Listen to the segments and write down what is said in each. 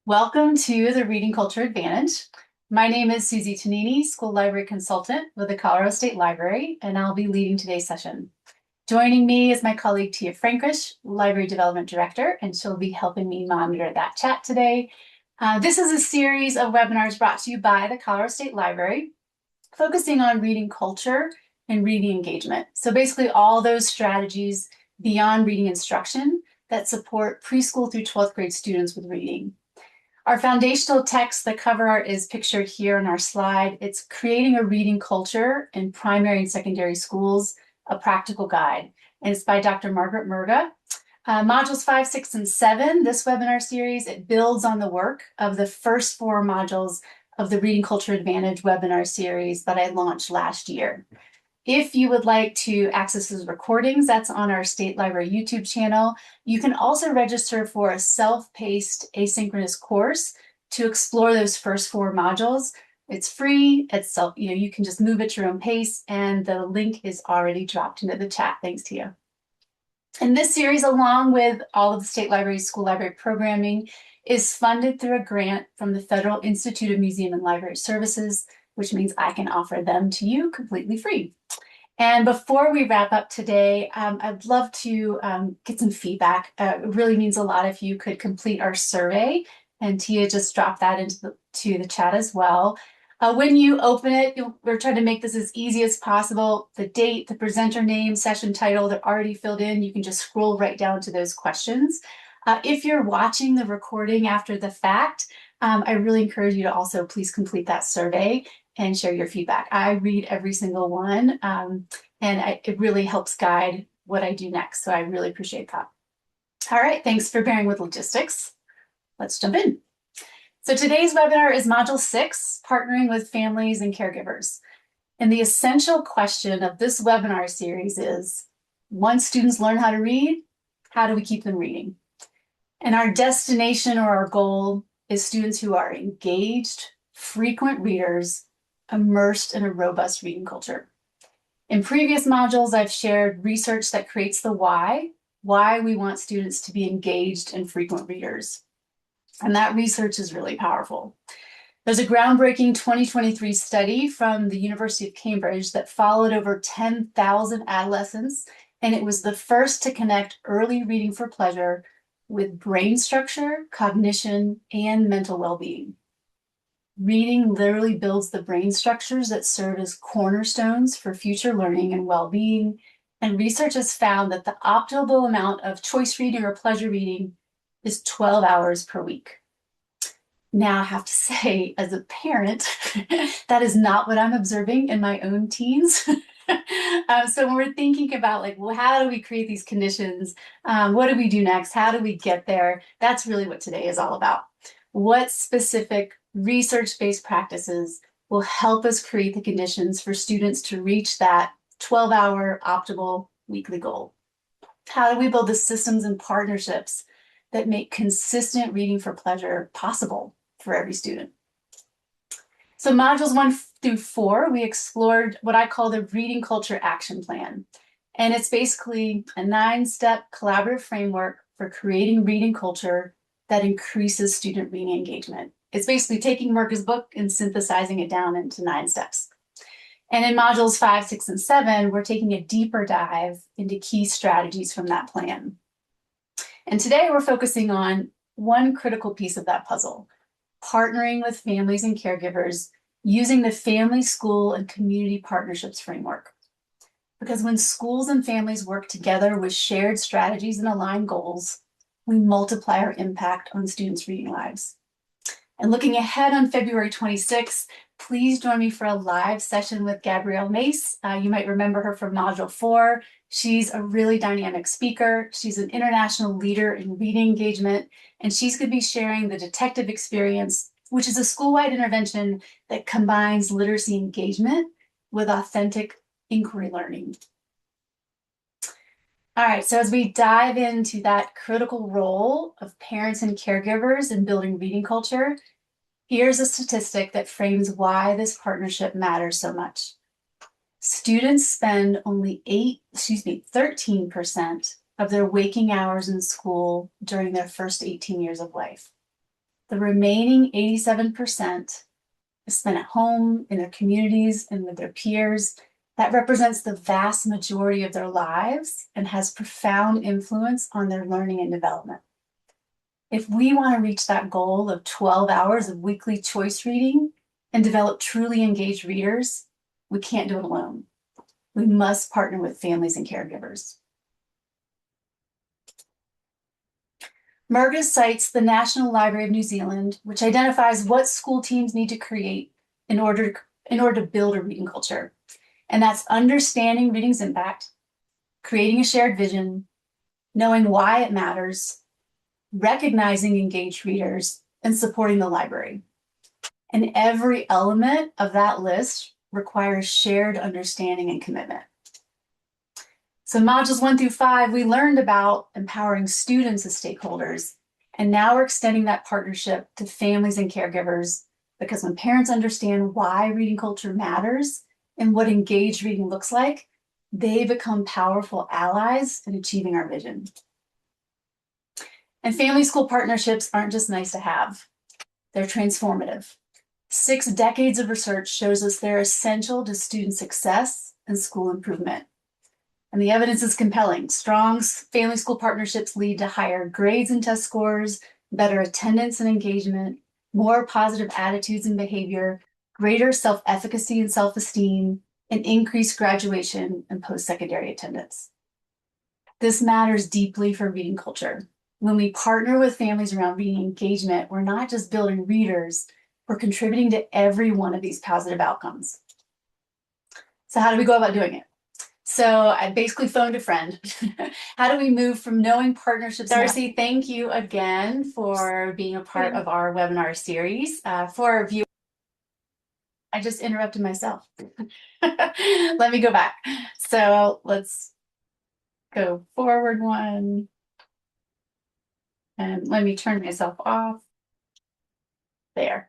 Welcome to the Reading Culture Advantage. My name is Susie Tonini, School Library Consultant with the Colorado State Library, and I'll be leading today's session. Joining me is my colleague Tia Frankish, Library Development Director, and she'll be helping me monitor that chat today. This is a series of webinars brought to you by the Colorado State Library, focusing on reading culture and reading engagement. So basically all those strategies beyond reading instruction that support preschool through 12th grade students with reading. Our foundational text, the cover art, is pictured here on our slide. It's Creating a Reading Culture in Primary and Secondary Schools, a Practical Guide. And it's by Dr. Margaret Merga. Modules 5, 6, and 7, this webinar series, it builds on the work of the first 4 modules of the Reading Culture Advantage webinar series that I launched last year. If you would like to access those recordings, that's on our State Library YouTube channel. You can also register for a self-paced asynchronous course to explore those first 4 modules. It's free, you can just move at your own pace, and the link is already dropped into the chat. Thanks to you. And this series, along with all of the State Library's school library programming, is funded through a grant from the Federal Institute of Museum and Library Services, which means I can offer them to you completely free. And before we wrap up today, I'd love to get some feedback. It really means a lot if you could complete our survey, and Tia just dropped that into the chat as well. When you open it, we're trying to make this as easy as possible. The date, the presenter name, session title, they're already filled in. You can just scroll right down to those questions. If you're watching the recording after the fact, I really encourage you to also please complete that survey and share your feedback. I read every single one, and it really helps guide what I do next. So I really appreciate that. All right, thanks for bearing with logistics. Let's jump in. So today's webinar is Module 6, Partnering with Families and Caregivers. And the essential question of this webinar series is, once students learn how to read, how do we keep them reading? And our destination or our goal is students who are engaged, frequent readers, immersed in a robust reading culture. In previous modules, I've shared research that creates the why we want students to be engaged and frequent readers. And that research is really powerful. There's a groundbreaking 2023 study from the University of Cambridge that followed over 10,000 adolescents, and it was the first to connect early reading for pleasure with brain structure, cognition, and mental well-being. Reading literally builds the brain structures that serve as cornerstones for future learning and well-being. And research has found that the optimal amount of choice reading or pleasure reading is 12 hours per week. Now, I have to say, as a parent, that is not what I'm observing in my own teens. So when we're thinking about how do we create these conditions? What do we do next? How do we get there? That's really what today is all about. What specific research-based practices will help us create the conditions for students to reach that 12-hour optimal weekly goal? How do we build the systems and partnerships that make consistent reading for pleasure possible for every student? So modules 1 through 4, we explored what I call the Reading Culture Action Plan. And it's basically a 9-step collaborative framework for creating reading culture that increases student reading engagement. It's basically taking Merga's book and synthesizing it down into 9 steps. And in modules 5, 6, and 7, we're taking a deeper dive into key strategies from that plan. And today we're focusing on one critical piece of that puzzle: partnering with families and caregivers using the family, school, and community partnerships framework. Because when schools and families work together with shared strategies and aligned goals, we multiply our impact on students' reading lives. And looking ahead on February 26th, please join me for a live session with Gabrielle Mace. You might remember her from Module 4. She's a really dynamic speaker. She's an international leader in reading engagement, and she's going to be sharing the Detective Experience, which is a school-wide intervention that combines literacy engagement with authentic inquiry learning. All right, so as we dive into that critical role of parents and caregivers in building reading culture, here's a statistic that frames why this partnership matters so much. Students spend only 13% of their waking hours in school during their first 18 years of life. The remaining 87% is spent at home, in their communities, and with their peers. That represents the vast majority of their lives and has profound influence on their learning and development. If we want to reach that goal of 12 hours of weekly choice reading and develop truly engaged readers, we can't do it alone. We must partner with families and caregivers. Merga cites the National Library of New Zealand, which identifies what school teams need to create in order to build a reading culture. And that's understanding reading's impact, creating a shared vision, knowing why it matters, recognizing engaged readers, and supporting the library. And every element of that list requires shared understanding and commitment. So modules 1 through 5, we learned about empowering students as stakeholders. And now we're extending that partnership to families and caregivers, because when parents understand why reading culture matters and what engaged reading looks like, they become powerful allies in achieving our vision. And family-school partnerships aren't just nice to have, they're transformative. 6 decades of research shows us they're essential to student success and school improvement. And the evidence is compelling. Strong family-school partnerships lead to higher grades and test scores, better attendance and engagement, more positive attitudes and behavior, greater self-efficacy and self-esteem, and increased graduation and post-secondary attendance. This matters deeply for reading culture. When we partner with families around reading engagement, we're not just building readers, we're contributing to every one of these positive outcomes. So how do we go about doing it? So I basically phoned a friend. How do we move from knowing partnerships? Darcy, thank you again for being a part of our webinar series. For our viewers, I just interrupted myself. Let me go back. So let's go forward one. And let me turn myself off. There.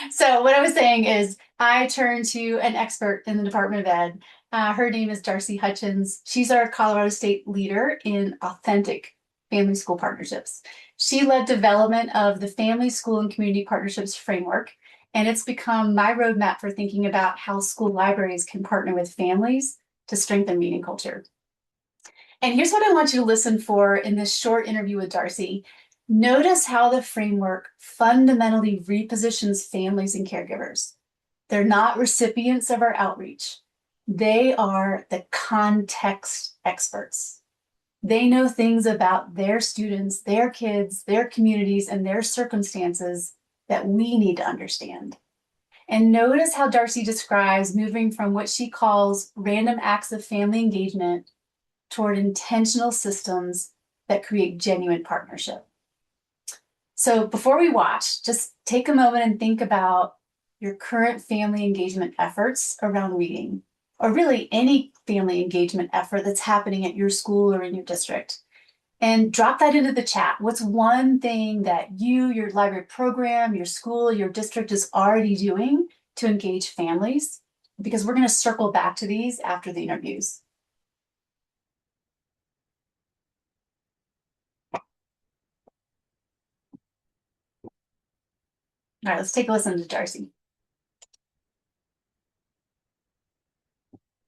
So what I was saying is I turned to an expert in the Department of Ed. Her name is Darcy Hutchins. She's our Colorado State leader in authentic family school partnerships. She led development of the Family, School, and Community Partnerships framework, and it's become my roadmap for thinking about how school libraries can partner with families to strengthen reading culture. And here's what I want you to listen for in this short interview with Darcy. Notice how the framework fundamentally repositions families and caregivers. They're not recipients of our outreach. They are the context experts. They know things about their students, their kids, their communities, and their circumstances that we need to understand. And notice how Darcy describes moving from what she calls random acts of family engagement toward intentional systems that create genuine partnership. So before we watch, just take a moment and think about your current family engagement efforts around reading, or really any family engagement effort that's happening at your school or in your district. And drop that into the chat. What's one thing that you, your library program, your school, your district is already doing to engage families? Because we're going to circle back to these after the interviews. All right, let's take a listen to Darcy.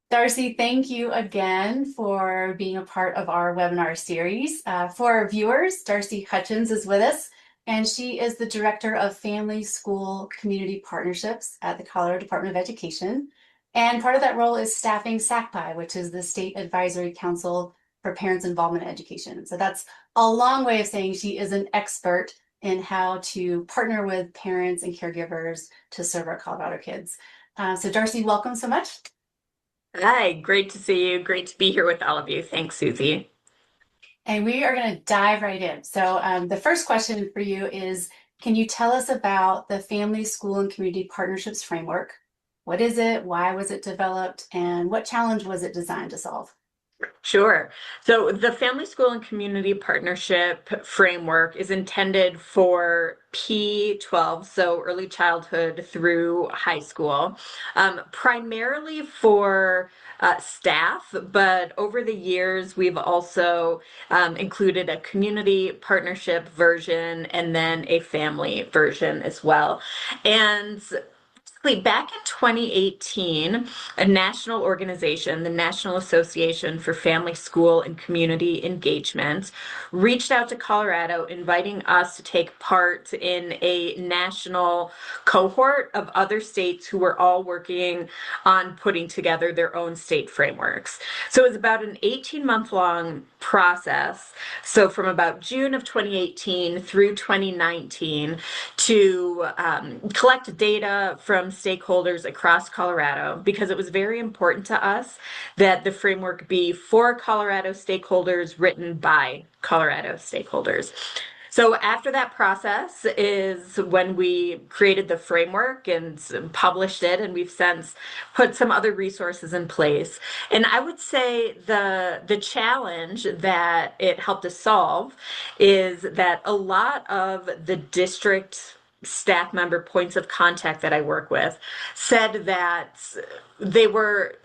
Darcy, thank you again for being a part of our webinar series. For our viewers, Darcy Hutchins is with us, and she is the Director of Family, School, Community Partnerships at the Colorado Department of Education. And part of that role is staffing SACPI, which is the State Advisory Council for Parents' Involvement in Education. So that's a long way of saying she is an expert in how to partner with parents and caregivers to serve our Colorado kids. So Darcy, welcome so much. Hi, great to see you. Great to be here with all of you. Thanks, Susie. And we are going to dive right in. So the first question for you is, can you tell us about the Family, School, and Community Partnerships framework? What is it? Why was it developed? And what challenge was it designed to solve? Sure. So the Family School and Community Partnership Framework is intended for P12, so early childhood through high school, primarily for staff, but over the years we've also included a community partnership version and then a family version as well. And back in 2018, a national organization, the National Association for Family, School, and Community Engagement, reached out to Colorado, inviting us to take part in a national cohort of other states who were all working on putting together their own state frameworks. So it was about an 18-month long process. So from about June of 2018 through 2019 to collect data from stakeholders across Colorado because it was very important to us that the framework be for Colorado stakeholders, written by Colorado stakeholders. So after that process is when we created the framework and published it, and we've since put some other resources in place. And I would say the challenge that it helped us solve is that a lot of the district staff member points of contact that I work with said that they were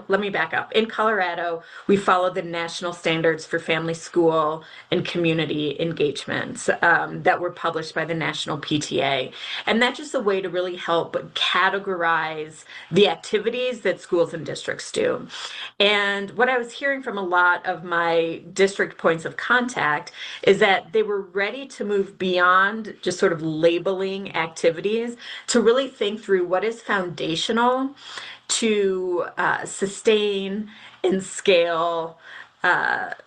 let me back up. In Colorado, we follow the national standards for family, school, and community engagement that were published by the National PTA. And that's just a way to really help categorize the activities that schools and districts do. And what I was hearing from a lot of my district points of contact is that they were ready to move beyond just sort of labeling activities to really think through what is foundational to sustain and scale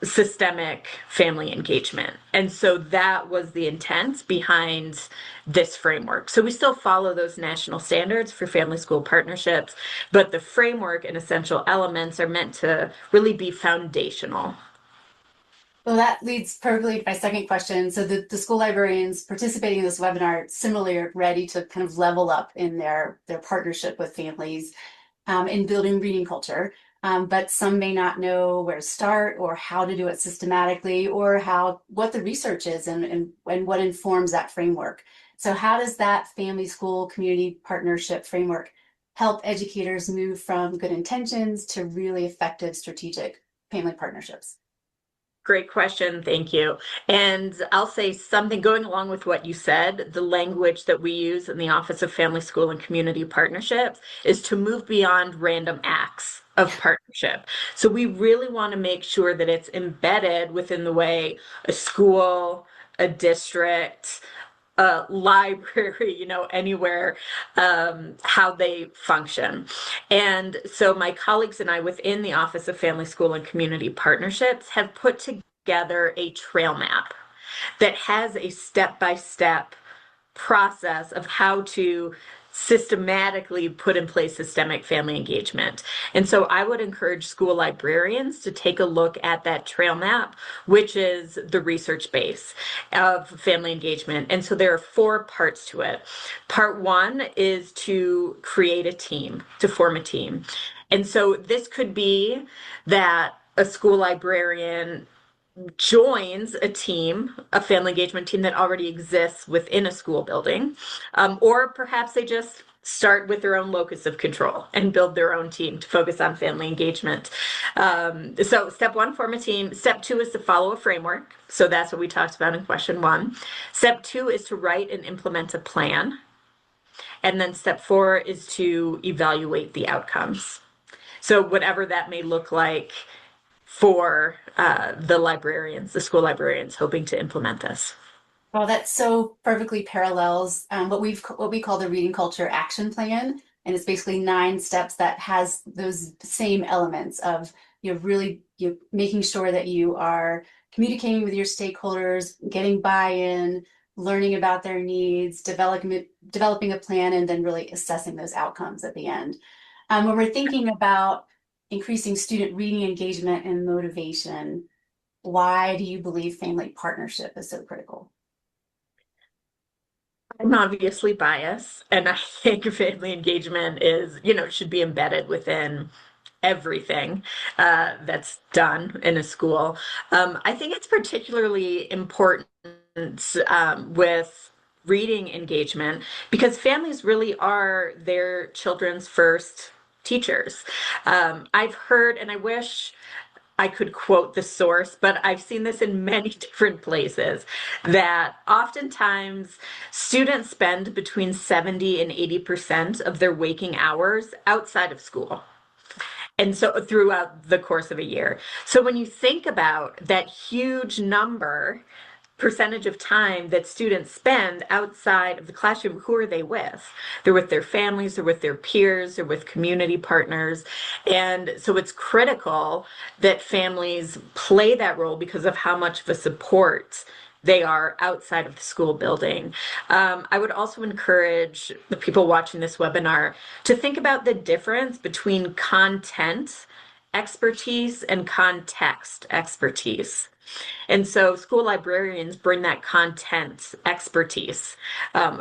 systemic family engagement. And so that was the intent behind this framework. So we still follow those national standards for family school partnerships, but the framework and essential elements are meant to really be foundational. Well, that leads perfectly to my second question. So the school librarians participating in this webinar similarly are ready to kind of level up in their partnership with families in building reading culture. But some may not know where to start or how to do it systematically or what the research is and what informs that framework. So how does that family school community partnership framework help educators move from good intentions to really effective strategic family partnerships? Great question. Thank you. And I'll say something going along with what you said. The language that we use in the Office of Family, School, and Community Partnerships is to move beyond random acts of partnership. So we really want to make sure that it's embedded within the way a school, a district, a library, anywhere, how they function. And so my colleagues and I within the Office of Family, School, and Community Partnerships have put together a trail map that has a step-by-step process of how to systematically put in place systemic family engagement. And so I would encourage school librarians to take a look at that trail map, which is the research base of family engagement. And so there are four parts to it. Part one is to create a team, to form a team. And so this could be that a school librarian joins a team, a family engagement team that already exists within a school building, or perhaps they just start with their own locus of control and build their own team to focus on family engagement. So step one, form a team. Step two is to follow a framework. So that's what we talked about in question one. Step two is to write and implement a plan. And then step four is to evaluate the outcomes. So whatever that may look like for the school librarians hoping to implement this. Well, that so perfectly parallels what we call the reading culture action plan, and it's basically 9 steps that has those same elements of really making sure that you are communicating with your stakeholders, getting buy-in, learning about their needs, developing a plan, and then really assessing those outcomes at the end. When we're thinking about increasing student reading engagement and motivation, why do you believe family partnership is so critical? I'm obviously biased, and I think family engagement is, should be embedded within everything that's done in a school. I think it's particularly important with reading engagement because families really are their children's first teachers. I've heard, and I wish I could quote the source, but I've seen this in many different places that oftentimes students spend between 70 and 80% of their waking hours outside of school. And so throughout the course of a year. So when you think about that huge number, percentage of time that students spend outside of the classroom, who are they with? They're with their families, they're with their peers, they're with community partners. And so it's critical that families play that role because of how much of a support they are outside of the school building. I would also encourage the people watching this webinar to think about the difference between content expertise and context expertise. And so school librarians bring that content expertise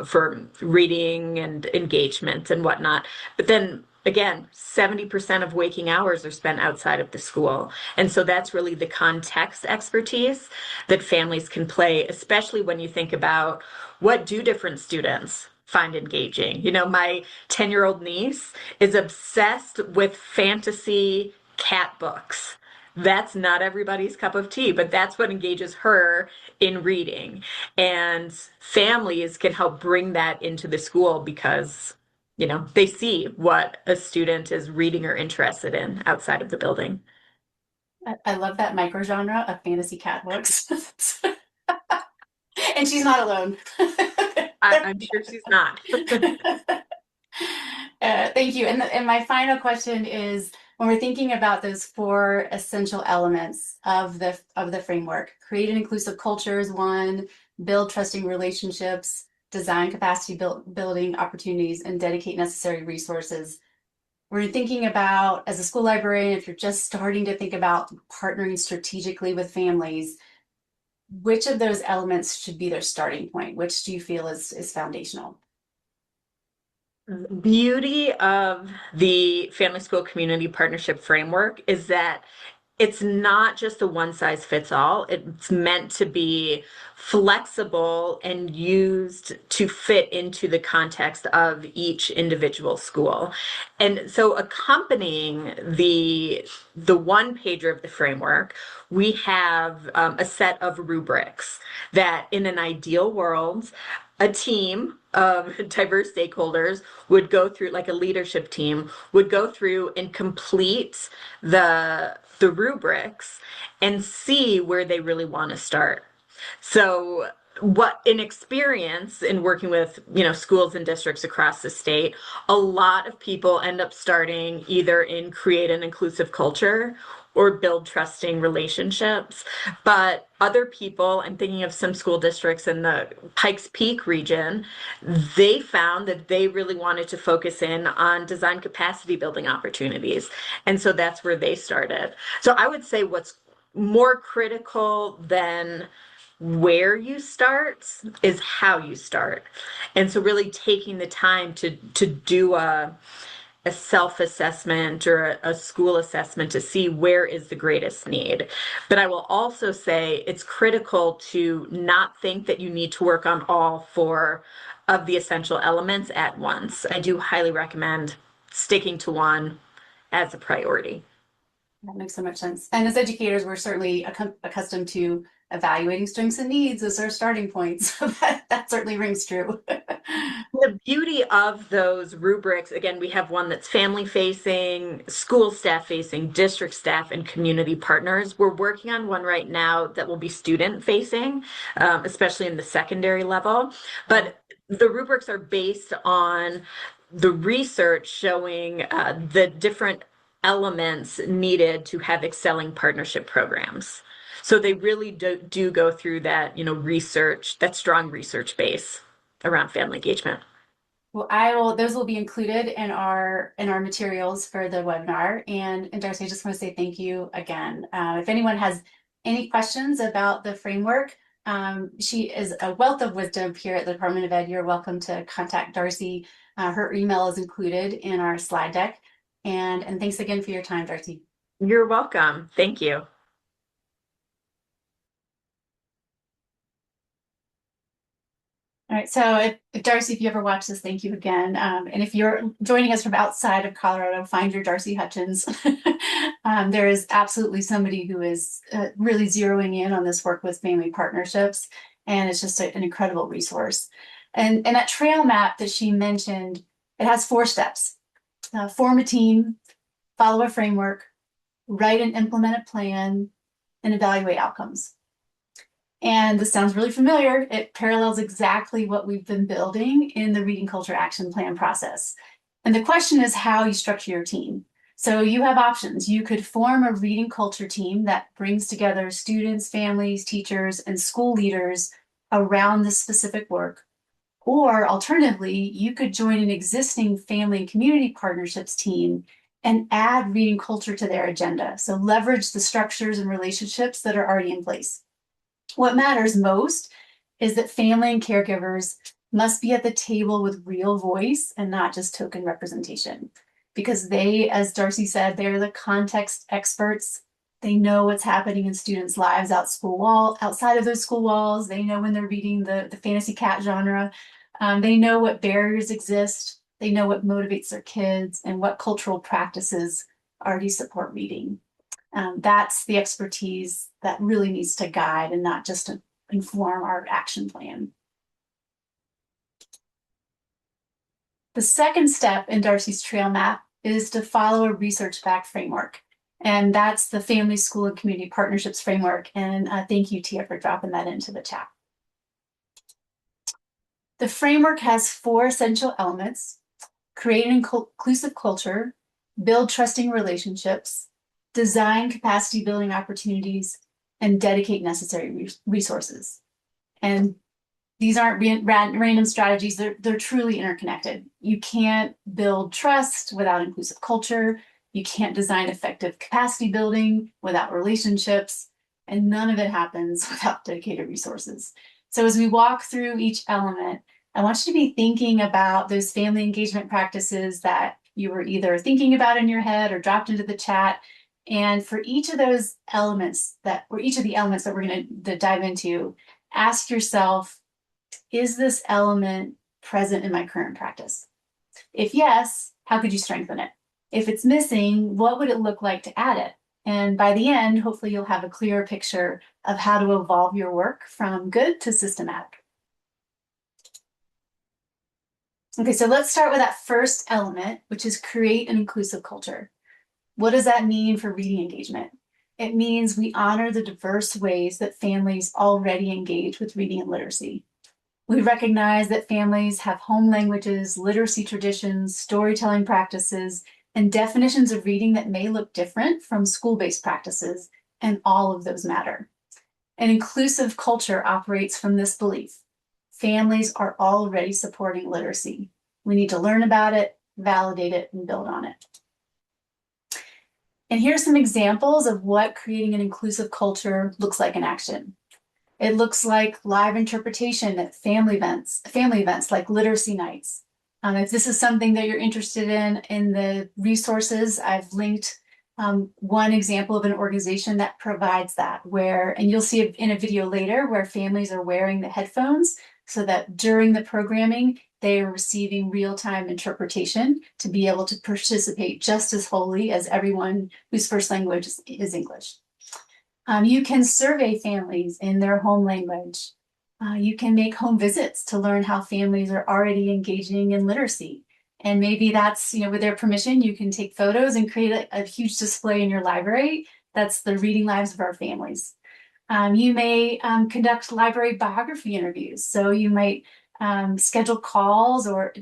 for reading and engagement and whatnot. But then again, 70% of waking hours are spent outside of the school. And so that's really the context expertise that families can play, especially when you think about what do different students find engaging. You know, my 10-year-old niece is obsessed with fantasy cat books. That's not everybody's cup of tea, but that's what engages her in reading. And families can help bring that into the school because, you know, they see what a student is reading or interested in outside of the building. I love that micro genre of fantasy cat books. And she's not alone. I'm sure she's not. Thank you. And my final question is, when we're thinking about those four essential elements of the framework, create an inclusive culture is one, build trusting relationships, design capacity building opportunities, and dedicate necessary resources. We're thinking about, as a school librarian, if you're just starting to think about partnering strategically with families, which of those elements should be their starting point? Which do you feel is foundational? Beauty of the Family School Community Partnership Framework is that it's not just a one size fits all. It's meant to be flexible and used to fit into the context of each individual school. And so accompanying the one pager of the framework, we have a set of rubrics that in an ideal world, a team of diverse stakeholders would go through, like a leadership team would go through and complete the rubrics and see where they really want to start. So what in experience in working with, you know, schools and districts across the state, a lot of people end up starting either in create an inclusive culture or build trusting relationships. But other people, I'm thinking of some school districts in the Pikes Peak region, they found that they really wanted to focus in on design capacity building opportunities. And so that's where they started. So I would say what's more critical than where you start is how you start. And so really taking the time to do a self-assessment or a school assessment to see where is the greatest need. But I will also say it's critical to not think that you need to work on all four of the essential elements at once. I do highly recommend sticking to one as a priority. That makes so much sense. And as educators, we're certainly accustomed to evaluating strengths and needs as our starting points. So that certainly rings true. The beauty of those rubrics, again, we have one that's family facing, school staff facing, district staff, and community partners. We're working on one right now that will be student facing, especially in the secondary level. But the rubrics are based on the research showing the different elements needed to have excelling partnership programs. So they really do go through that, you know, research, that strong research base around family engagement. Well, those will be included in our materials for the webinar. And Darcy, I just want to say thank you again. If anyone has any questions about the framework, she is a wealth of wisdom here at the Department of Ed. You're welcome to contact Darcy. Her email is included in our slide deck. And thanks again for your time, Darcy. You're welcome. Thank you. All right, so if Darcy, if you ever watch this, thank you again. And if you're joining us from outside of Colorado, find your Darcy Hutchins. There is absolutely somebody who is really zeroing in on this work with family partnerships, and it's just an incredible resource. And that trail map that she mentioned, it has 4 steps. Form a team, follow a framework, write and implement a plan, and evaluate outcomes. And this sounds really familiar. It parallels exactly what we've been building in the Reading Culture Action Plan process. And the question is how you structure your team. So you have options. You could form a reading culture team that brings together students, families, teachers, and school leaders around this specific work. Or alternatively, you could join an existing family and community partnerships team and add reading culture to their agenda. So leverage the structures and relationships that are already in place. What matters most is that family and caregivers must be at the table with real voice and not just token representation. Because they, as Darcy said, they're the context experts. They know what's happening in students' lives outside of those school walls. They know when they're reading the fantasy cat genre. They know what barriers exist. They know what motivates their kids and what cultural practices already support reading. That's the expertise that really needs to guide and not just to inform our action plan. The second step in Darcy's trail map is to follow a research-backed framework. And that's the Family, School, and Community Partnerships Framework. And thank you, Tia, for dropping that into the chat. The framework has 4 essential elements: create an inclusive culture, build trusting relationships, design capacity building opportunities, and dedicate necessary resources. And these aren't random strategies, they're truly interconnected. You can't build trust without inclusive culture. You can't design effective capacity building without relationships, and none of it happens without dedicated resources. So as we walk through each element, I want you to be thinking about those family engagement practices that you were either thinking about in your head or dropped into the chat. And for each of those elements each of the elements that we're going to dive into, ask yourself, is this element present in my current practice? If yes, how could you strengthen it? If it's missing, what would it look like to add it? And by the end, hopefully you'll have a clearer picture of how to evolve your work from good to systematic. Okay, so let's start with that first element, which is create an inclusive culture. What does that mean for reading engagement? It means we honor the diverse ways that families already engage with reading and literacy. We recognize that families have home languages, literacy traditions, storytelling practices, and definitions of reading that may look different from school-based practices, and all of those matter. An inclusive culture operates from this belief: families are already supporting literacy. We need to learn about it, validate it, and build on it. And here's some examples of what creating an inclusive culture looks like in action. It looks like live interpretation at family events like literacy nights. If this is something that you're interested in the resources, I've linked one example of an organization that provides that, and you'll see in a video later where families are wearing the headphones so that during the programming, they are receiving real-time interpretation to be able to participate just as wholly as everyone whose first language is English. You can survey families in their home language. You can make home visits to learn how families are already engaging in literacy. And maybe that's, with their permission, you can take photos and create a huge display in your library. That's the reading lives of our families. You may conduct library biography interviews. So you might schedule calls or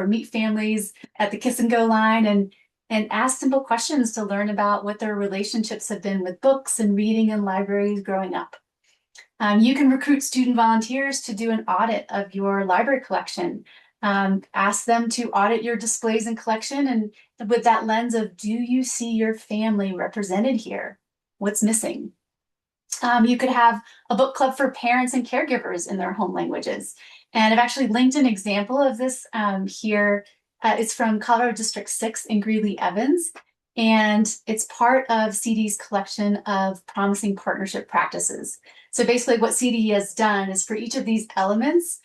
meet families at the kiss and go line and ask simple questions to learn about what their relationships have been with books and reading in libraries growing up. You can recruit student volunteers to do an audit of your library collection. Ask them to audit your displays and collection, and with that lens of, do you see your family represented here? What's missing? You could have a book club for parents and caregivers in their home languages. And I've actually linked an example of this here It's from Colorado District 6 in Greeley-Evans, and it's part of CD's collection of promising partnership practices. So basically what CD has done is for each of these elements,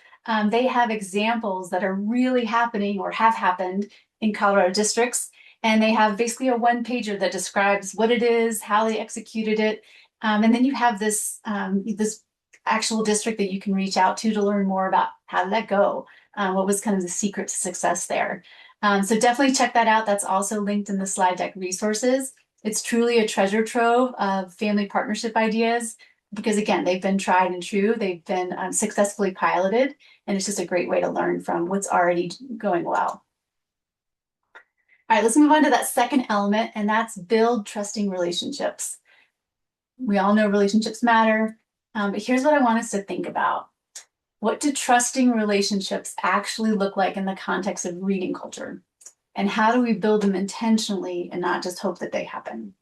they have examples that are really happening or have happened in Colorado districts. And they have basically a one-pager that describes what it is, how they executed it. And then you have this, this actual district that you can reach out to learn more about how did that go? What was kind of the secret to success there? So definitely check that out. That's also linked in the slide deck resources. It's truly a treasure trove of family partnership ideas because again, they've been tried and true. They've been successfully piloted, and it's just a great way to learn from what's already going well. All right, let's move on to that second element, and that's build trusting relationships. We all know relationships matter, but here's what I want us to think about. What do trusting relationships actually look like in the context of reading culture? And how do we build them intentionally and not just hope that they happen?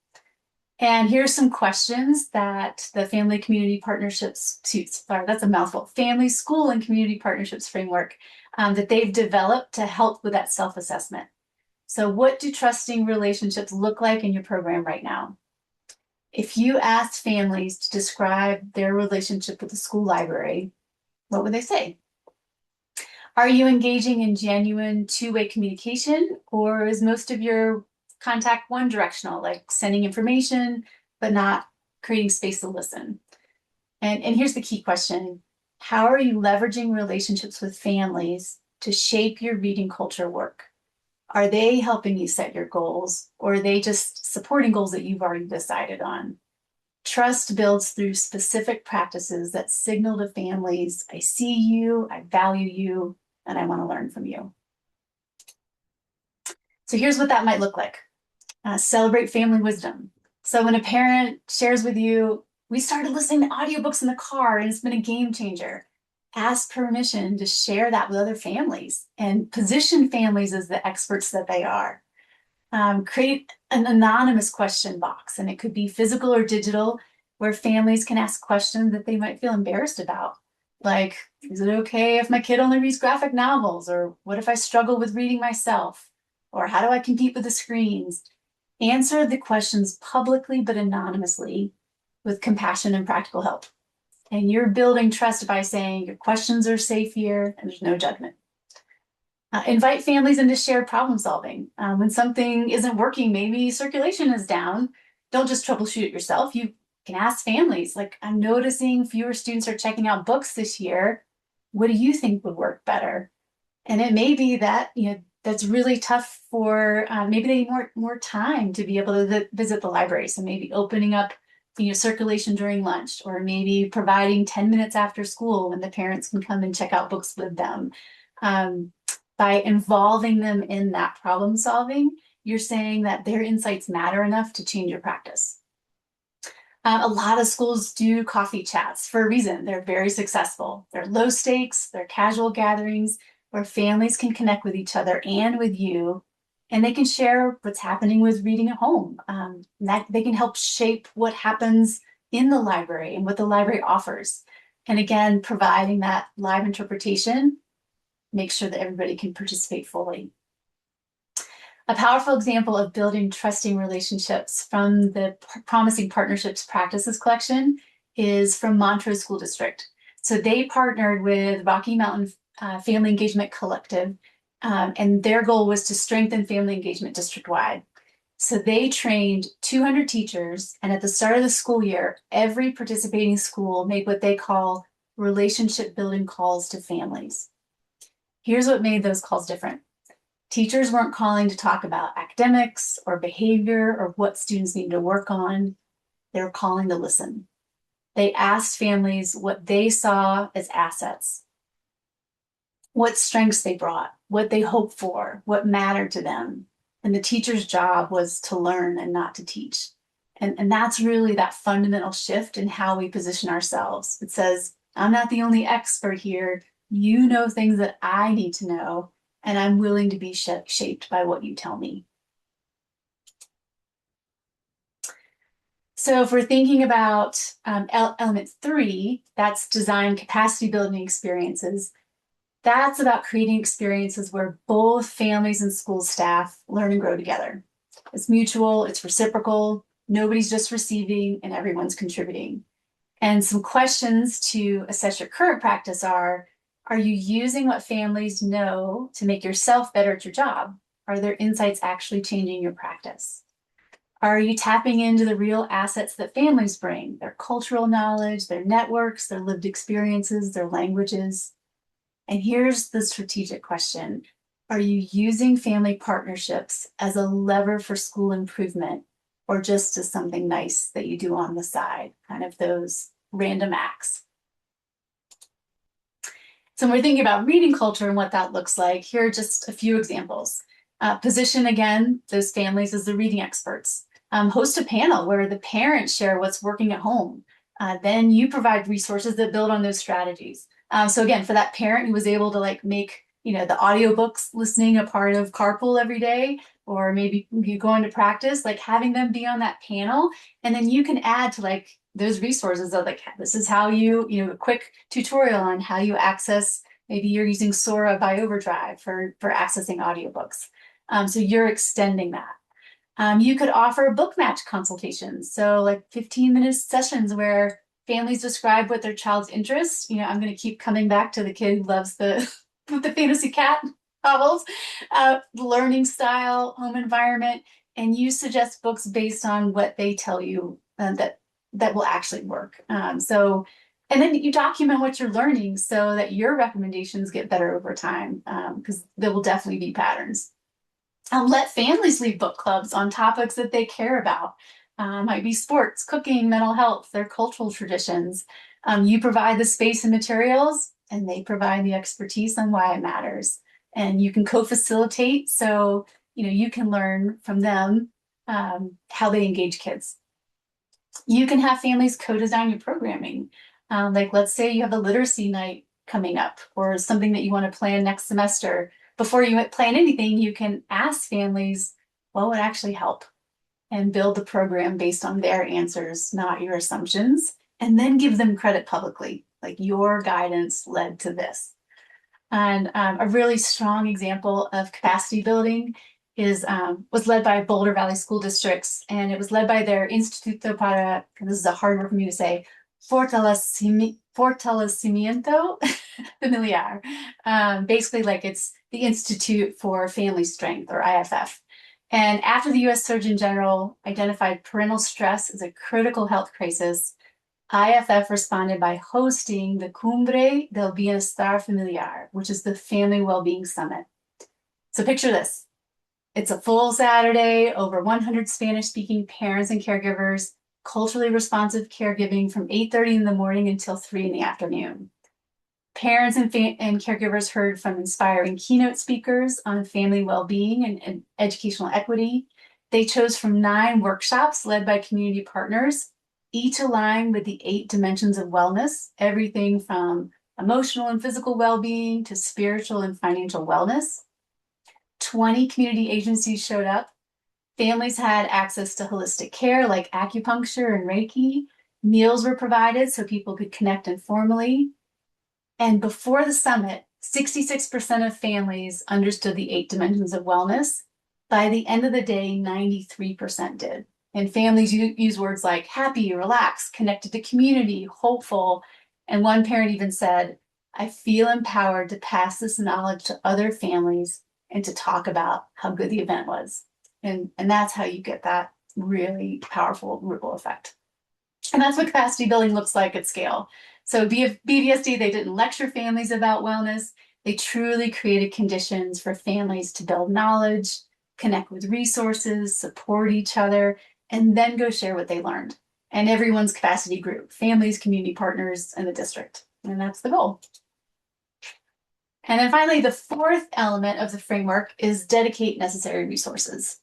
And here's some questions that the Family Community Partnerships, sorry, that's a mouthful, Family, School, and Community Partnerships framework that they've developed to help with that self-assessment. So what do trusting relationships look like in your program right now? If you asked families to describe their relationship with the school library, what would they say? Are you engaging in genuine two-way communication, or is most of your contact one-directional, like sending information, but not creating space to listen? And here's the key question. How are you leveraging relationships with families to shape your reading culture work? Are they helping you set your goals, or are they just supporting goals that you've already decided on? Trust builds through specific practices that signal to families, I see you, I value you, and I want to learn from you. So here's what that might look like. Celebrate family wisdom. So when a parent shares with you, we started listening to audiobooks in the car and it's been a game changer. Ask permission to share that with other families and position families as the experts that they are. Create an anonymous question box, and it could be physical or digital, where families can ask questions that they might feel embarrassed about. Like, is it okay if my kid only reads graphic novels? Or what if I struggle with reading myself? Or how do I compete with the screens? Answer the questions publicly but anonymously with compassion and practical help. And you're building trust by saying your questions are safe here and there's no judgment. Invite families into shared problem solving. When something isn't working, maybe circulation is down, don't just troubleshoot it yourself. You can ask families, like, I'm noticing fewer students are checking out books this year. What do you think would work better? And it may be that, that's really tough for, maybe they need more time to be able to visit the library. So maybe opening up circulation during lunch, or maybe providing 10 minutes after school when the parents can come and check out books with them. By involving them in that problem solving, you're saying that their insights matter enough to change your practice. A lot of schools do coffee chats for a reason. They're very successful. They're low stakes, they're casual gatherings where families can connect with each other and with you, and they can share what's happening with reading at home. That they can help shape what happens in the library and what the library offers. And again, providing that live interpretation, make sure that everybody can participate fully. A powerful example of building trusting relationships from the Promising Partnerships Practices collection is from Montrose School District. So they partnered with Rocky Mountain Family Engagement Collective, and their goal was to strengthen family engagement district-wide. So they trained 200 teachers, and at the start of the school year, every participating school made what they call relationship building calls to families. Here's what made those calls different. Teachers weren't calling to talk about academics or behavior or what students need to work on. They were calling to listen. They asked families what they saw as assets, what strengths they brought, what they hoped for, what mattered to them. And the teacher's job was to learn and not to teach. And that's really that fundamental shift in how we position ourselves. It says, I'm not the only expert here. You know things that I need to know, and I'm willing to be shaped by what you tell me. So if we're thinking about element 3, that's design capacity building experiences. That's about creating experiences where both families and school staff learn and grow together. It's mutual, it's reciprocal, nobody's just receiving and everyone's contributing. And some questions to assess your current practice are you using what families know to make yourself better at your job? Are their insights actually changing your practice? Are you tapping into the real assets that families bring, their cultural knowledge, their networks, their lived experiences, their languages? And here's the strategic question. Are you using family partnerships as a lever for school improvement or just as something nice that you do on the side, kind of those random acts? So when we're thinking about reading culture and what that looks like, here are just a few examples. Position, again, those families as the reading experts. Host a panel where the parents share what's working at home. Then you provide resources that build on those strategies. So again, for that parent who was able to like make, the audiobooks listening a part of carpool every day, or maybe you go into practice, like having them be on that panel, and then you can add to like those resources of like, this is how a quick tutorial on how you access, maybe you're using Sora by Overdrive for accessing audiobooks. So you're extending that. You could offer book match consultations. So like 15-minute sessions where families describe what their child's interest. I'm going to keep coming back to the kid who loves the fantasy cat novels, learning style, home environment, and you suggest books based on what they tell you that will actually work. And then you document what you're learning so that your recommendations get better over time, because there will definitely be patterns. Let families lead book clubs on topics that they care about. Might be sports, cooking, mental health, their cultural traditions. You provide the space and materials, and they provide the expertise on why it matters. And you can co-facilitate, so you can learn from them how they engage kids. You can have families co-design your programming. Like let's say you have a literacy night coming up or something that you want to plan next semester. Before you plan anything, you can ask families what would actually help and build the program based on their answers, not your assumptions, and then give them credit publicly, like your guidance led to this. And a really strong example of capacity building was led by Boulder Valley School Districts, and it was led by their Instituto para, and this is a hard word for me to say, Fortalecimiento Familiar. Basically, like it's the Institute for Family Strength, or IFF. And after the US Surgeon General identified parental stress as a critical health crisis, IFF responded by hosting the Cumbre del Bienestar Familiar, which is the Family Wellbeing Summit. So picture this. It's a full Saturday, over 100 Spanish-speaking parents and caregivers, culturally responsive caregiving from 8:30 in the morning until 3 in the afternoon. Parents and caregivers heard from inspiring keynote speakers on family well-being and educational equity. They chose from 9 workshops led by community partners, each aligned with the 8 dimensions of wellness, everything from emotional and physical well-being to spiritual and financial wellness. 20 community agencies showed up. Families had access to holistic care like acupuncture and Reiki. Meals were provided so people could connect informally. And before the summit, 66% of families understood the 8 dimensions of wellness. By the end of the day, 93% did. And families use words like happy, relaxed, connected to community, hopeful. And one parent even said, I feel empowered to pass this knowledge to other families and to talk about how good the event was. And that's how you get that really powerful ripple effect. And that's what capacity building looks like at scale. So BVSD, they didn't lecture families about wellness. They truly created conditions for families to build knowledge, connect with resources, support each other, and then go share what they learned. And everyone's capacity grew, families, community partners, and the district. And that's the goal. And then finally, the 4th element of the framework is dedicate necessary resources.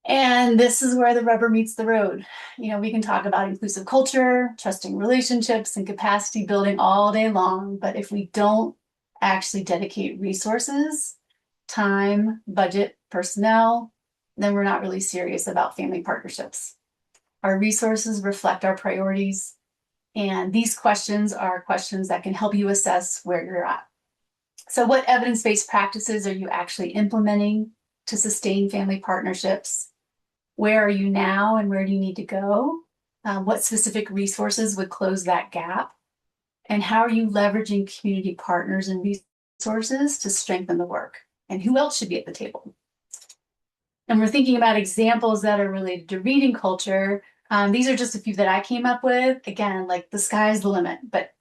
And this is where the rubber meets the road. We can talk about inclusive culture, trusting relationships, and capacity building all day long, but if we don't actually dedicate resources, time, budget, personnel, then we're not really serious about family partnerships. Our resources reflect our priorities, and these questions are questions that can help you assess where you're at. So what evidence-based practices are you actually implementing to sustain family partnerships? Where are you now and where do you need to go? What specific resources would close that gap? And how are you leveraging community partners and resources to strengthen the work? And who else should be at the table? And we're thinking about examples that are related to reading culture. These are just a few that I came up with. Again, like the sky's the limit, but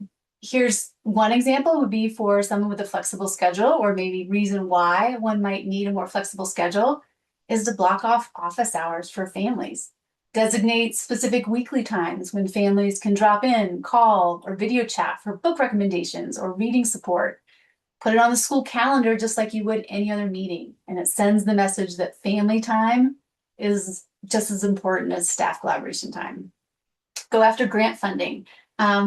here's one example would be for someone with a flexible schedule, or maybe reason why one might need a more flexible schedule is to block off office hours for families. Designate specific weekly times when families can drop in, call, or video chat for book recommendations or reading support. Put it on the school calendar just like you would any other meeting. And it sends the message that family time is just as important as staff collaboration time. Go after grant funding.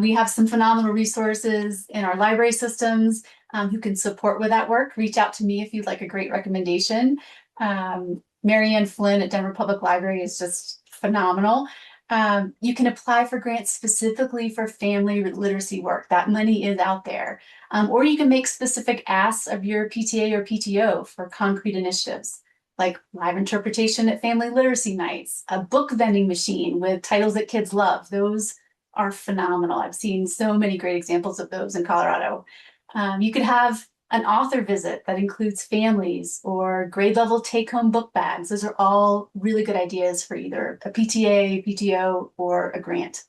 We have some phenomenal resources in our library systems who can support with that work. Reach out to me if you'd like a great recommendation. Marianne Flynn at Denver Public Library is just phenomenal. You can apply for grants specifically for family literacy work. That money is out there. Or you can make specific asks of your PTA or PTO for concrete initiatives, like live interpretation at family literacy nights, a book vending machine with titles that kids love. Those are phenomenal. I've seen so many great examples of those in Colorado. You could have an author visit that includes families, or grade level take-home book bags. Those are all really good ideas for either a PTA, PTO, or a grant.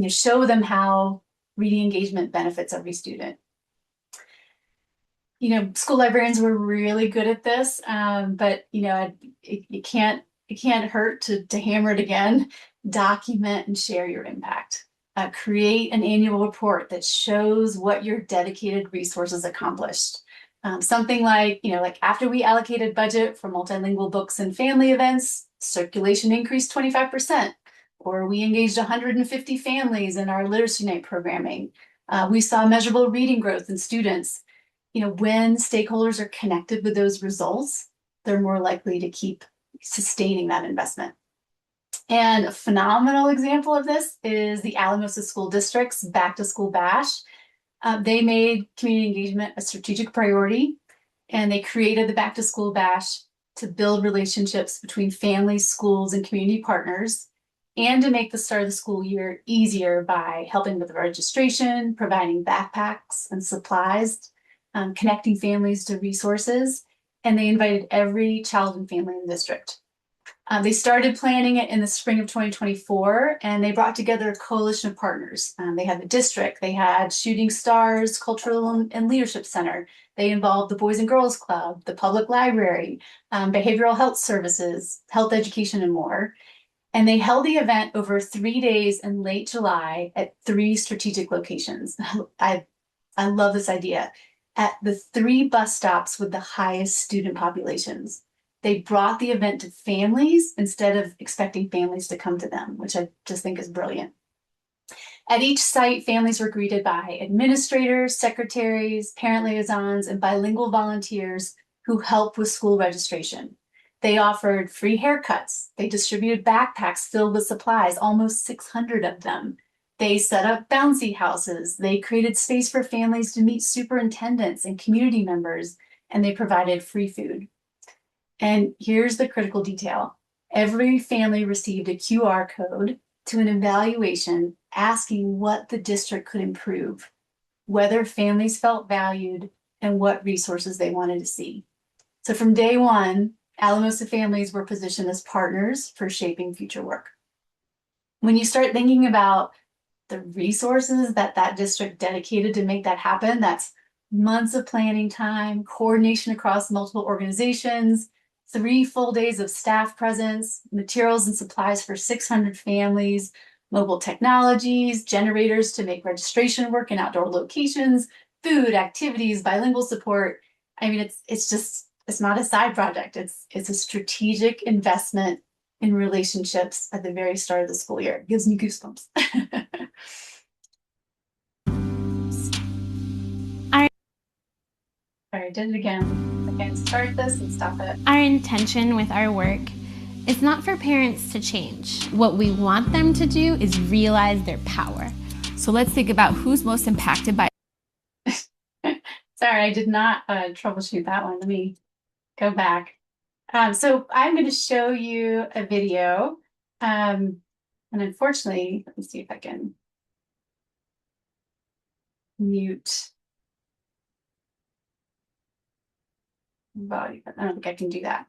Show them how reading engagement benefits every student. School librarians were really good at this, but it can't hurt to hammer it again. Document and share your impact. Create an annual report that shows what your dedicated resources accomplished. Something like after we allocated budget for multilingual books and family events, circulation increased 25%, or we engaged 150 families in our literacy night programming. We saw measurable reading growth in students. When stakeholders are connected with those results, they're more likely to keep sustaining that investment. And a phenomenal example of this is the Alamosa School District's Back to School Bash. They made community engagement a strategic priority, and they created the Back to School Bash to build relationships between families, schools, and community partners, and to make the start of the school year easier by helping with registration, providing backpacks and supplies, connecting families to resources, and they invited every child and family in the district. They started planning it in the spring of 2024, and they brought together a coalition of partners. They had the district, they had Shooting Stars Cultural and Leadership Center. They involved the Boys and Girls Club, the public library, behavioral health services, health education, and more. And they held the event over 3 days in late July at 3 strategic locations. I love this idea. At the 3 bus stops with the highest student populations. They brought the event to families instead of expecting families to come to them, which I just think is brilliant. At each site, families were greeted by administrators, secretaries, parent liaisons, and bilingual volunteers who help with school registration. They offered free haircuts. They distributed backpacks filled with supplies, almost 600 of them. They set up bouncy houses. They created space for families to meet superintendents and community members, and they provided free food. And here's the critical detail. Every family received a QR code to an evaluation asking what the district could improve, whether families felt valued, and what resources they wanted to see. So from day one, Alamosa families were positioned as partners for shaping future work. When you start thinking about the resources that district dedicated to make that happen, that's months of planning time, coordination across multiple organizations, 3 full days of staff presence, materials and supplies for 600 families, mobile technologies, generators to make registration work in outdoor locations, food, activities, bilingual support. I mean, it's not a side project. It's a strategic investment in relationships at the very start of the school year. It gives me goosebumps. All right, did it again. I can start this and stop it. Our intention with our work is not for parents to change. What we want them to do is realize their power. So let's think about who's most impacted by. Sorry, I did not troubleshoot that one. Let me go back. So I'm going to show you a video. And unfortunately, let me see if I can mute volume. I don't think I can do that.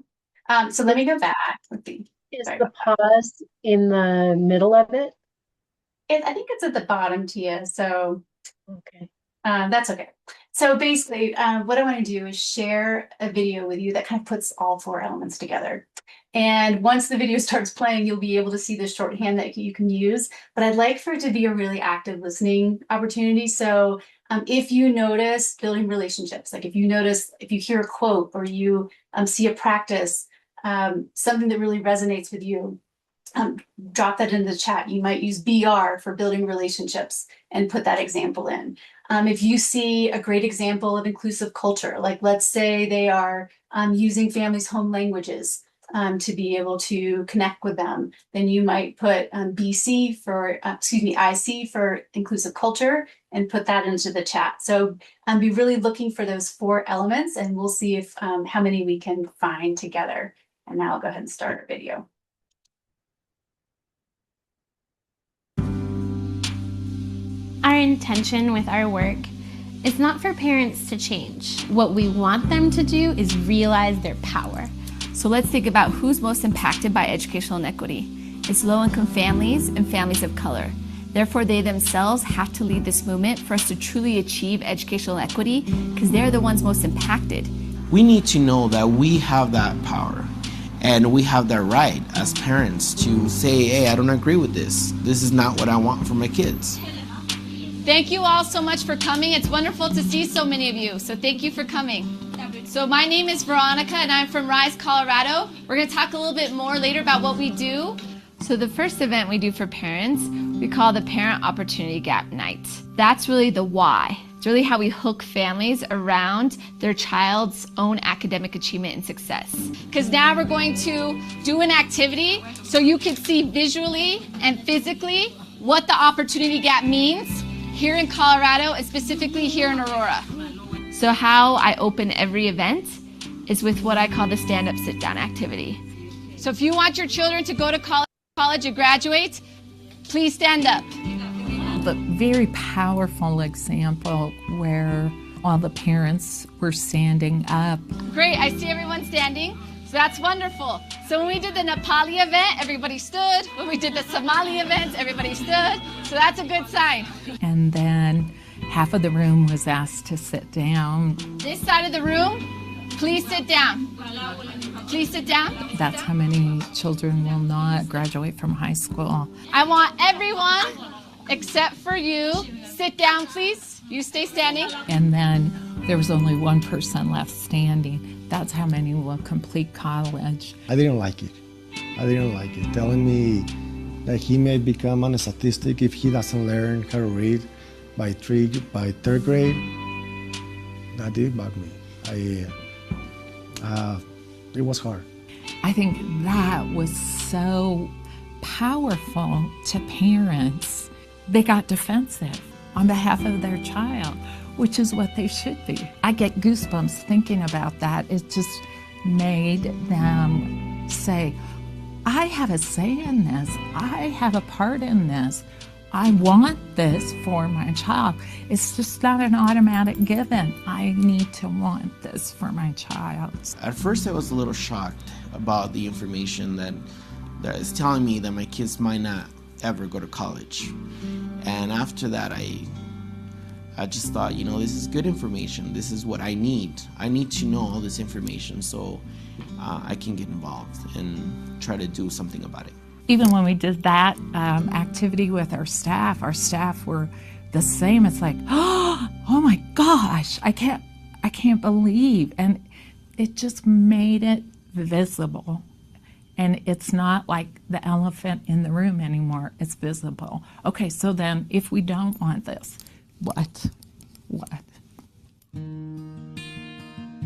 So let me go back. Let's see. Is Sorry the about that. pause in the middle of it? I think it's at the bottom, Tia. So Okay. that's okay. So basically, what I want to do is share a video with you that kind of puts all four elements together. And once the video starts playing, you'll be able to see the shorthand that you can use. But I'd like for it to be a really active listening opportunity. So if you notice building relationships, like if you hear a quote or you see a practice, something that really resonates with you, drop that in the chat. You might use BR for building relationships and put that example in. If you see a great example of inclusive culture, like let's say they are using families' home languages to be able to connect with them, then you might put IC for inclusive culture and put that into the chat. So be really looking for those four elements, and we'll see if how many we can find together. And now I'll go ahead and start our video. Our intention with our work is not for parents to change. What we want them to do is realize their power. So let's think about who's most impacted by educational inequity. It's low-income families and families of color. Therefore, they themselves have to lead this movement for us to truly achieve educational equity because they're the ones most impacted. We need to know that we have that power and we have that right as parents to say, hey, I don't agree with this. This is not what I want for my kids. Thank you all so much for coming. It's wonderful to see so many of you, so thank you for coming. So my name is Veronica and I'm from Rise, Colorado. We're going to talk a little bit more later about what we do. So the first event we do for parents, we call the Parent Opportunity Gap Night. That's really the why. It's really how we hook families around their child's own academic achievement and success. Because now we're going to do an activity so you can see visually and physically what the opportunity gap means here in Colorado and specifically here in Aurora. So how I open every event is with what I call the stand-up, sit-down activity. So if you want your children to go to college and graduate, please stand up. The very powerful example where all the parents were standing up. Great, I see everyone standing. So that's wonderful. So when we did the Nepali event, everybody stood. When we did the Somali event, everybody stood. So that's a good sign. And then half of the room was asked to sit down. This side of the room, please sit down. Please sit down. That's how many children will not graduate from high school. I want everyone, except for you, sit down, please. You stay standing. And then there was only one person left standing. That's how many will complete college. I didn't like it. Telling me that he may become a statistic if he doesn't learn how to read by third grade. That did bug me. It was hard. I think that was so powerful to parents. They got defensive on behalf of their child, which is what they should be. I get goosebumps thinking about that. It just made them say, I have a say in this. I have a part in this. I want this for my child. It's just not an automatic given. I need to want this for my child. At first I was a little shocked about the information that is telling me that my kids might not ever go to college. And after that I just thought, this is good information. This is what I need. I need to know all this information so I can get involved and try to do something about it. Even when we did that activity with our staff were the same. It's like, oh my gosh, I can't believe. And it just made it visible. And it's not like the elephant in the room anymore. It's visible. Okay, so then if we don't want this, what?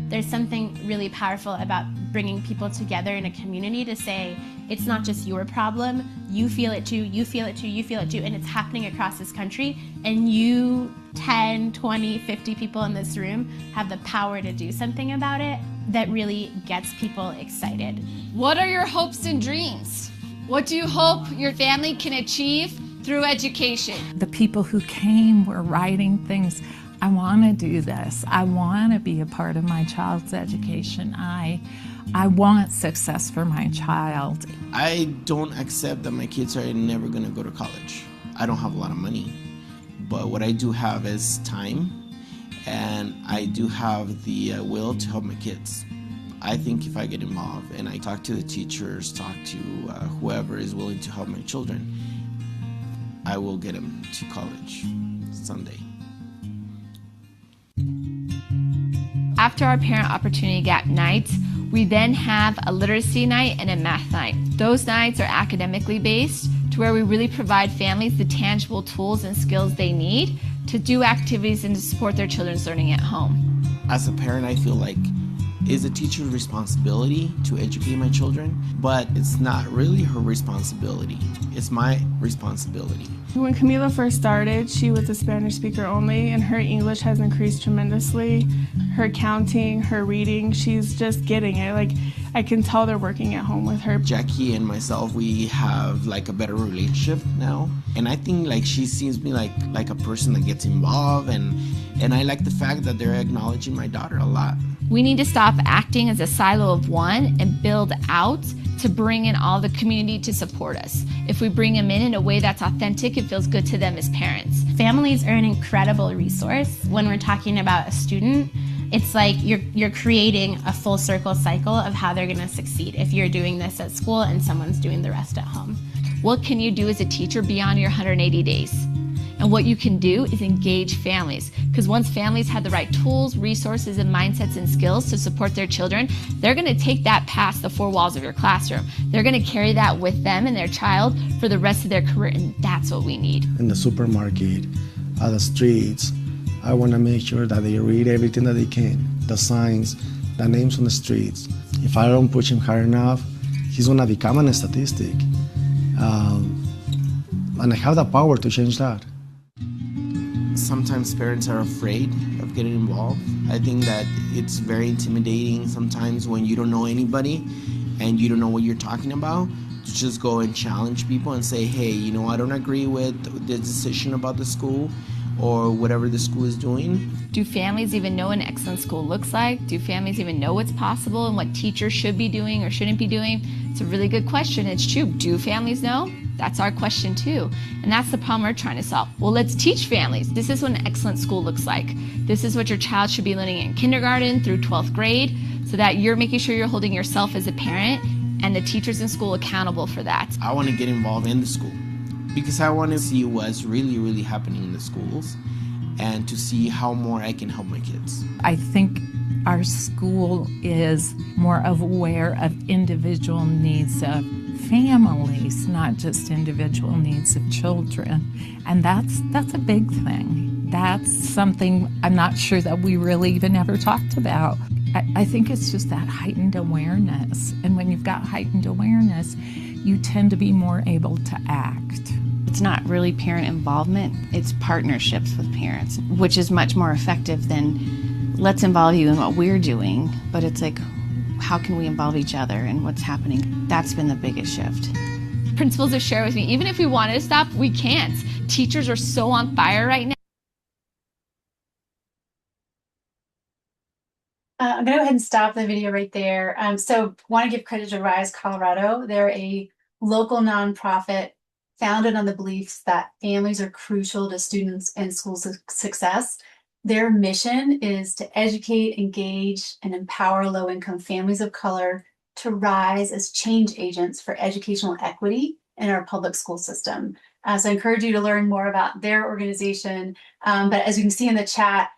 There's something really powerful about bringing people together in a community to say, it's not just your problem, you feel it too, you feel it too, you feel it too, and it's happening across this country, and you 10, 10, 20, 50 people in this room have the power to do something about it that really gets people excited. What are your hopes and dreams? What do you hope your family can achieve through education? The people who came were writing things. I want to do this. I want to be a part of my child's education. I want success for my child. I don't accept that my kids are never going to go to college. I don't have a lot of money, but what I do have is time, and I do have the will to help my kids. I think if I get involved and I talk to the teachers, talk to whoever is willing to help my children, I will get them to college someday. After our Parent Opportunity Gap nights, we then have a literacy night and a math night. Those nights are academically based, to where we really provide families the tangible tools and skills they need to do activities and to support their children's learning at home. As a parent, I feel like it's a teacher's responsibility to educate my children, but it's not really her responsibility. It's my responsibility. When Camila first started, she was a Spanish speaker only, and her English has increased tremendously. Her counting, her reading, she's just getting it. Like, I can tell they're working at home with her. Jackie and myself, we have like a better relationship now. And I think like she sees me like a person that gets involved, and I like the fact that they're acknowledging my daughter a lot. We need to stop acting as a silo of one and build out to bring in all the community to support us. If we bring them in a way that's authentic, it feels good to them as parents. Families are an incredible resource. When we're talking about a student, it's like you're creating a full circle cycle of how they're gonna succeed if you're doing this at school and someone's doing the rest at home. What can you do as a teacher beyond your 180 days? And what you can do is engage families, because once families have the right tools, resources, and mindsets and skills to support their children, they're going to take that past the four walls of your classroom. They're going to carry that with them and their child for the rest of their career, and that's what we need. In the supermarket, at the streets, I want to make sure that they read everything that they can, the signs, the names on the streets. If I don't push him hard enough, he's going to become a statistic. And I have the power to change that. Sometimes parents are afraid of getting involved. I think that it's very intimidating sometimes when you don't know anybody and you don't know what you're talking about, to just go and challenge people and say, hey, you know, I don't agree with the decision about the school or whatever the school is doing. Do families even know what an excellent school looks like? Do families even know what's possible and what teachers should be doing or shouldn't be doing? It's a really good question. It's true. Do families know? That's our question too. And that's the problem we're trying to solve. Well, let's teach families. This is what an excellent school looks like. This is what your child should be learning in kindergarten through 12th grade, so that you're making sure you're holding yourself as a parent and the teachers in school accountable for that. I want to get involved in the school because I want to see what's really, really happening in the schools and to see how more I can help my kids. I think our school is more aware of individual needs of families, not just individual needs of children. And that's a big thing. That's something I'm not sure that we really even ever talked about. I think it's just that heightened awareness. And when you've got heightened awareness, you tend to be more able to act. It's not really parent involvement, it's partnerships with parents, which is much more effective than let's involve you in what we're doing, but it's like, how can we involve each other in what's happening? That's been the biggest shift. Principals have shared with me, even if we wanted to stop, we can't. Teachers are so on fire right now. I'm going to go ahead and stop the video right there. So want to give credit to Rise Colorado. They're a local nonprofit founded on the beliefs that families are crucial to students and school success. Their mission is to educate, engage, and empower low-income families of color to rise as change agents for educational equity in our public school system. So I encourage you to learn more about their organization. But as you can see in the chat,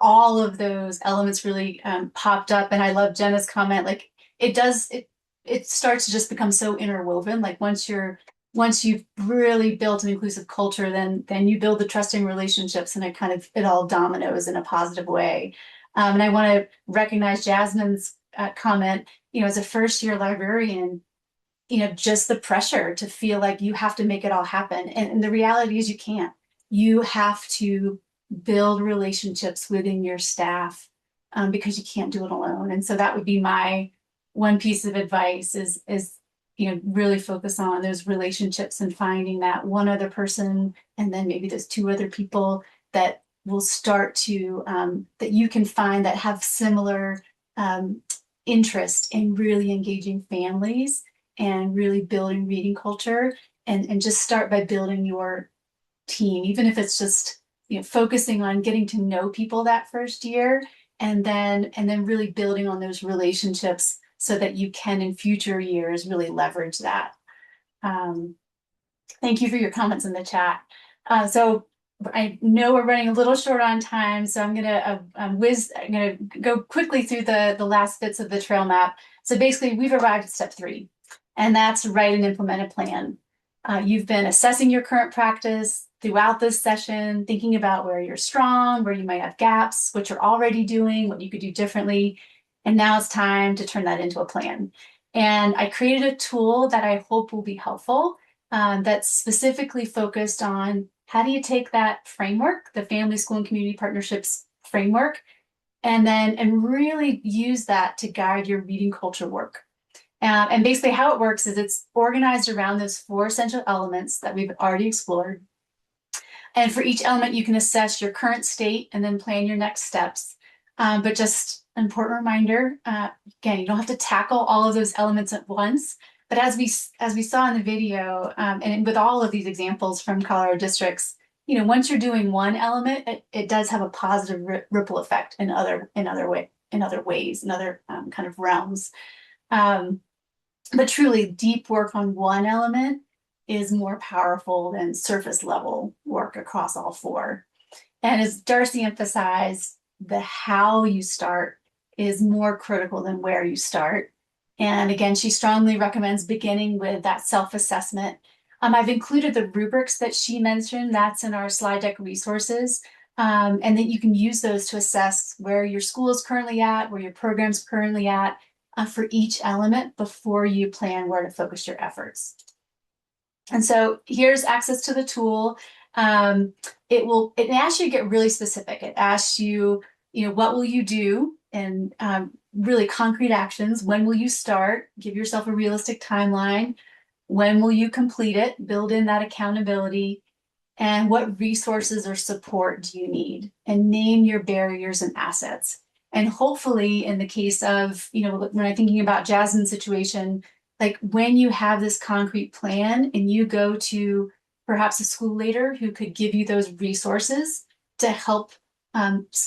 all of those elements really popped up. And I love Jenna's comment, like it starts to just become so interwoven. Like once you've really built an inclusive culture, then you build the trusting relationships, and it all dominoes in a positive way. And I want to recognize Jasmine's comment, as a first-year librarian, just the pressure to feel like you have to make it all happen. And the reality is you can't. You have to build relationships within your staff, because you can't do it alone. And so that would be my one piece of advice is really focus on those relationships and finding that one other person, and then maybe those two other people that will start to, that you can find that have similar interest in really engaging families and really building reading culture, and just start by building your team, even if it's just focusing on getting to know people that first year, and then really building on those relationships so that you can in future years really leverage that. Thank you for your comments in the chat. So I know we're running a little short on time, so I'm gonna go quickly through the last bits of the trail map. So basically we've arrived at step 3, and that's write and implement a plan. You've been assessing your current practice throughout this session, thinking about where you're strong, where you might have gaps, what you're already doing, what you could do differently. And now it's time to turn that into a plan. And I created a tool that I hope will be helpful, that's specifically focused on how do you take that framework, the Family, School, and Community Partnerships framework, and really use that to guide your reading culture work. And basically how it works is it's organized around those 4 essential elements that we've already explored. And for each element, you can assess your current state and then plan your next steps. But just an important reminder, again, you don't have to tackle all of those elements at once. But as we saw in the video, and with all of these examples from Colorado districts, once you're doing one element, it does have a positive ripple effect in other ways, in other kind of realms. But truly, deep work on one element is more powerful than surface level work across all 4. And as Darcy emphasized, the how you start is more critical than where you start. And again, she strongly recommends beginning with that self-assessment. I've included the rubrics that she mentioned. That's in our slide deck resources. And then you can use those to assess where your school is currently at, where your program's currently at, for each element before you plan where to focus your efforts. And so here's access to the tool. It asks you to get really specific. It asks you, what will you do, and really concrete actions. When will you start? Give yourself a realistic timeline. When will you complete it? Build in that accountability. And what resources or support do you need? And name your barriers and assets. And hopefully in the case of, when I'm thinking about Jasmine's situation, like when you have this concrete plan and you go to perhaps a school leader who could give you those resources to help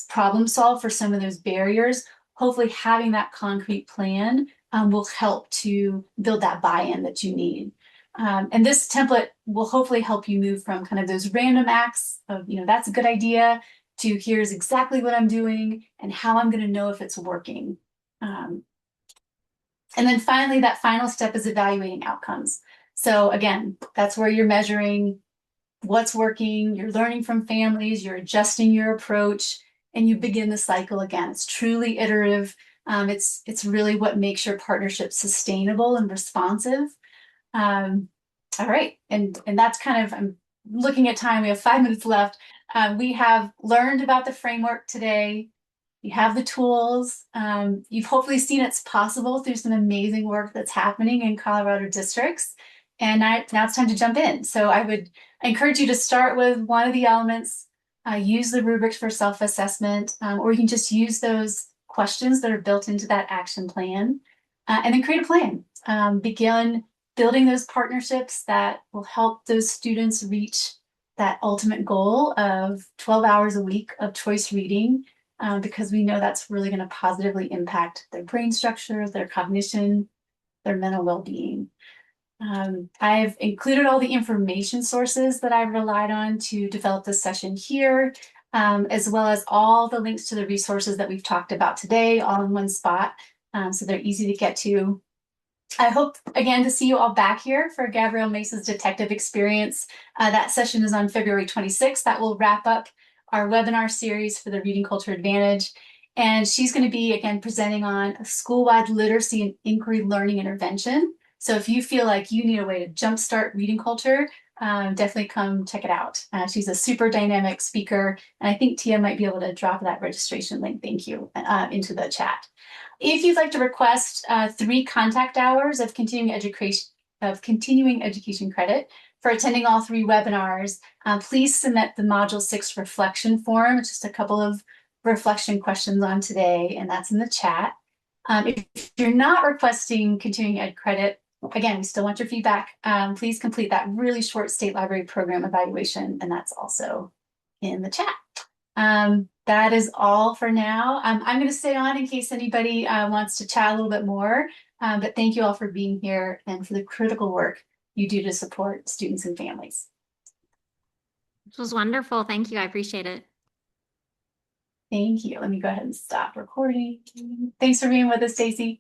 problem solve for some of those barriers, hopefully having that concrete plan will help to build that buy-in that you need. And this template will hopefully help you move from kind of those random acts of, that's a good idea, to here's exactly what I'm doing and how I'm going to know if it's working. And then finally, that final step is evaluating outcomes. So again, that's where you're measuring what's working, you're learning from families, you're adjusting your approach, and you begin the cycle again. It's truly iterative. It's really what makes your partnership sustainable and responsive. All right, and that's kind of, I'm looking at time, we have 5 minutes left. We have learned about the framework today. You have the tools. You've hopefully seen it's possible through some amazing work that's happening in Colorado districts. And now it's time to jump in. So I would encourage you to start with one of the elements, use the rubrics for self-assessment, or you can just use those questions that are built into that action plan, and then create a plan. Begin building those partnerships that will help those students reach that ultimate goal of 12 hours a week of choice reading, because we know that's really going to positively impact their brain structure, their cognition, their mental well-being. I've included all the information sources that I've relied on to develop this session here, as well as all the links to the resources that we've talked about today, all in one spot, so they're easy to get to. I hope, again, to see you all back here for Gabrielle Mesa's Detective Experience. That session is on February 26th. That will wrap up our webinar series for the Reading Culture Advantage. And she's going to be, again, presenting on a school-wide literacy and inquiry learning intervention. So if you feel like you need a way to jumpstart reading culture, definitely come check it out. She's a super dynamic speaker, and I think Tia might be able to drop that registration link, thank you, into the chat. If you'd like to request 3 contact hours of continuing education credit for attending all 3 webinars, please submit the Module 6 reflection form. It's just a couple of reflection questions on today, and that's in the chat. If you're not requesting continuing ed credit, again, we still want your feedback. Please complete that really short state library program evaluation, and that's also in the chat. That is all for now. I'm going to stay on in case anybody wants to chat a little bit more, but thank you all for being here and for the critical work you do to support students and families. This was wonderful. Thank you. I appreciate it. Thank you. Let me go ahead and stop recording. Thanks for being with us, Stacy.